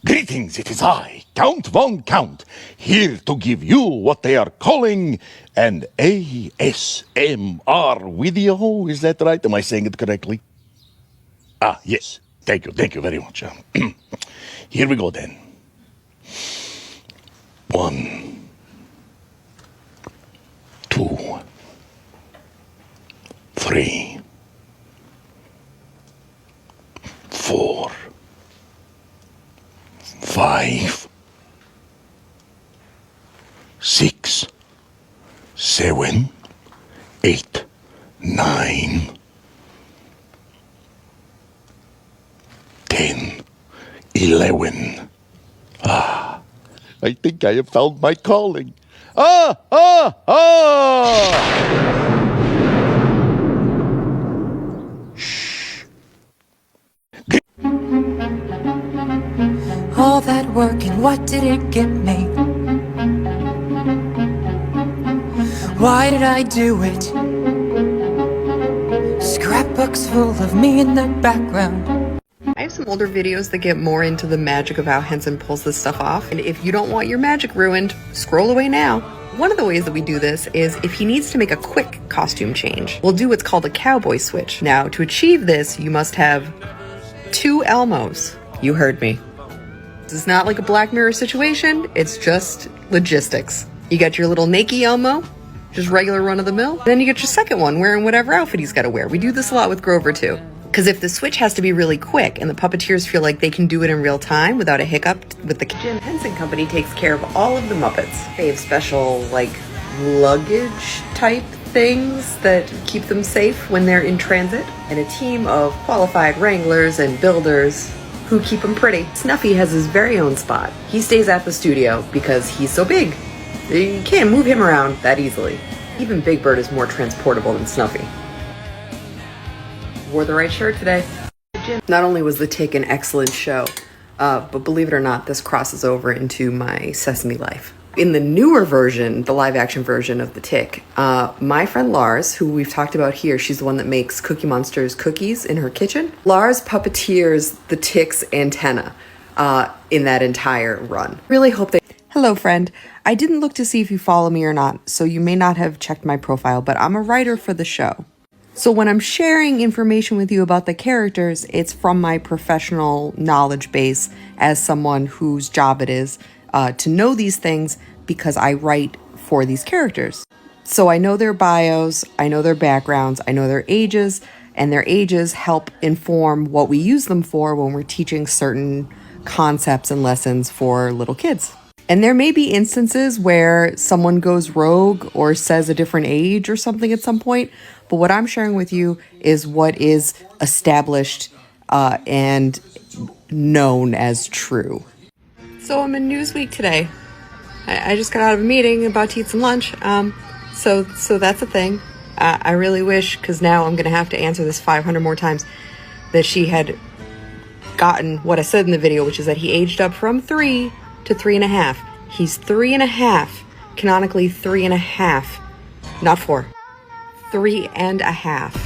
Greetings, it is I, Count Von Count, here to give you what they are calling an ASMR video. Is that right? Am I saying it correctly? Ah, yes. Thank you very much. Here we go then. 1, 2, 3, 4, 5, 6, 7, 8, 9, 10, 11. I think I have found my calling. Ah! Shh. All that work and what did it get me? Why did I do it? Scrapbooks full of me in the background. I have some older videos that get more into the magic of how Henson pulls this stuff off, and if you don't want your magic ruined, scroll away now. One of the ways that we do this is if he needs to make a quick costume change, we'll do what's called a cowboy switch. Now, to achieve this, you must have 2 Elmos. You heard me. This is not like a Black Mirror situation, it's just logistics. You got your little naked Elmo, just regular run-of-the-mill. Then you get your second one wearing whatever outfit he's got to wear. We do this a lot with Grover too. Because if the switch has to be really quick and the puppeteers feel like they can do it in real time without a hiccup with the Jim Henson Company takes care of all of the Muppets. They have special, like, luggage type things that keep them safe when they're in transit. And a team of qualified wranglers and builders who keep them pretty. Snuffy has his very own spot. He stays at the studio because he's so big. You can't move him around that easily. Even Big Bird is more transportable than Snuffy. Wore the right shirt today. Not only was The Tick an excellent show, but believe it or not, this crosses over into my Sesame life. In the newer version, the live action version of The Tick, my friend Lars, who we've talked about here, she's the one that makes Cookie Monster's cookies in her kitchen. Lars puppeteers The Tick's antenna in that entire run. Really hope they... Hello, friend. I didn't look to see if you follow me or not, so you may not have checked my profile, but I'm a writer for the show. So when I'm sharing information with you about the characters, it's from my professional knowledge base as someone whose job it is to know these things because I write for these characters. So I know their bios, I know their backgrounds, I know their ages, and their ages help inform what we use them for when we're teaching certain concepts and lessons for little kids. And there may be instances where someone goes rogue or says a different age or something at some point, but what I'm sharing with you is what is established and known as true. So I'm in Newsweek today. I just got out of a meeting about to eat some lunch, so that's a thing. I really wish, because now I'm going to have to answer this 500 more times, that she had gotten what I said in the video, which is that he aged up from 3 to 3.5. He's 3.5, canonically 3.5, not 4. 3.5.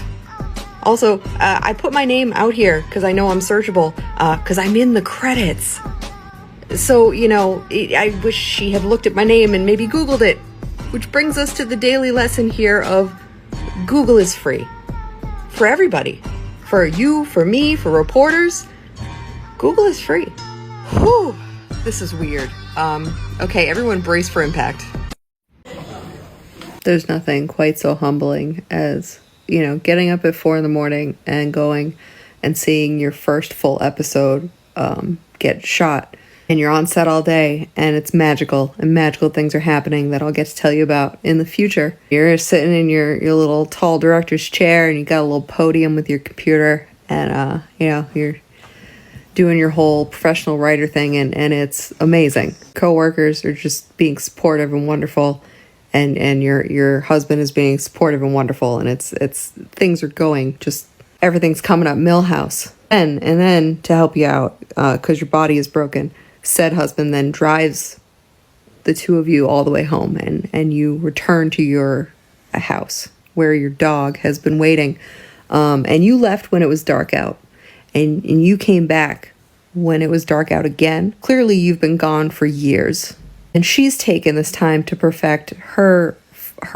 Also, I put my name out here because I know I'm searchable, because I'm in the credits. So, you know, I wish she had looked at my name and maybe Googled it. Which brings us to the daily lesson here of Google is free. For everybody. For you, for me, for reporters. Google is free. Whew. This is weird. Okay, everyone brace for impact. There's nothing quite so humbling as, you know, getting up at 4 a.m. and going and seeing your first full episode get shot. And you're on set all day, and it's magical, and magical things are happening that I'll get to tell you about in the future. You're sitting in your little tall director's chair, and you got a little podium with your computer, and, you know, you're doing your whole professional writer thing, and it's amazing. Coworkers are just being supportive and wonderful, and your husband is being supportive and wonderful, and it's things are going, just everything's coming up Millhouse. And then to help you out, because your body is broken, said husband then drives the two of you all the way home, and you return to your house where your dog has been waiting, and you left when it was dark out, and you came back when it was dark out again. Clearly, you've been gone for years. And she's taken this time to perfect her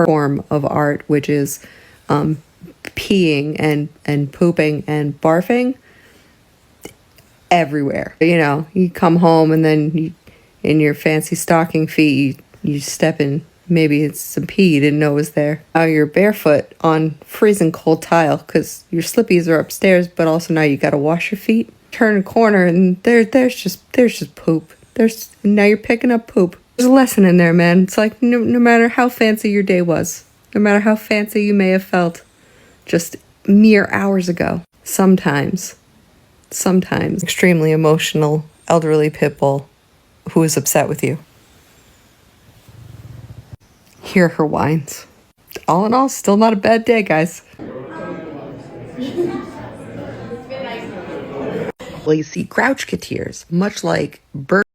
form of art, which is peeing and pooping and barfing everywhere. You know, you come home and then in your fancy stocking feet, you step in, maybe it's some pee you didn't know was there. Now you're barefoot on freezing cold tile because your slippies are upstairs, but also now you gotta wash your feet. Turn a corner and there's just poop. Now you're picking up poop. There's a lesson in there, man. It's like no matter how fancy your day was, no matter how fancy you may have felt just mere hours ago, sometimes extremely emotional elderly pit bull who is upset with you. Hear her whines. All in all, still not a bad day, guys. Well, you see, Grouchketeers, much like Bert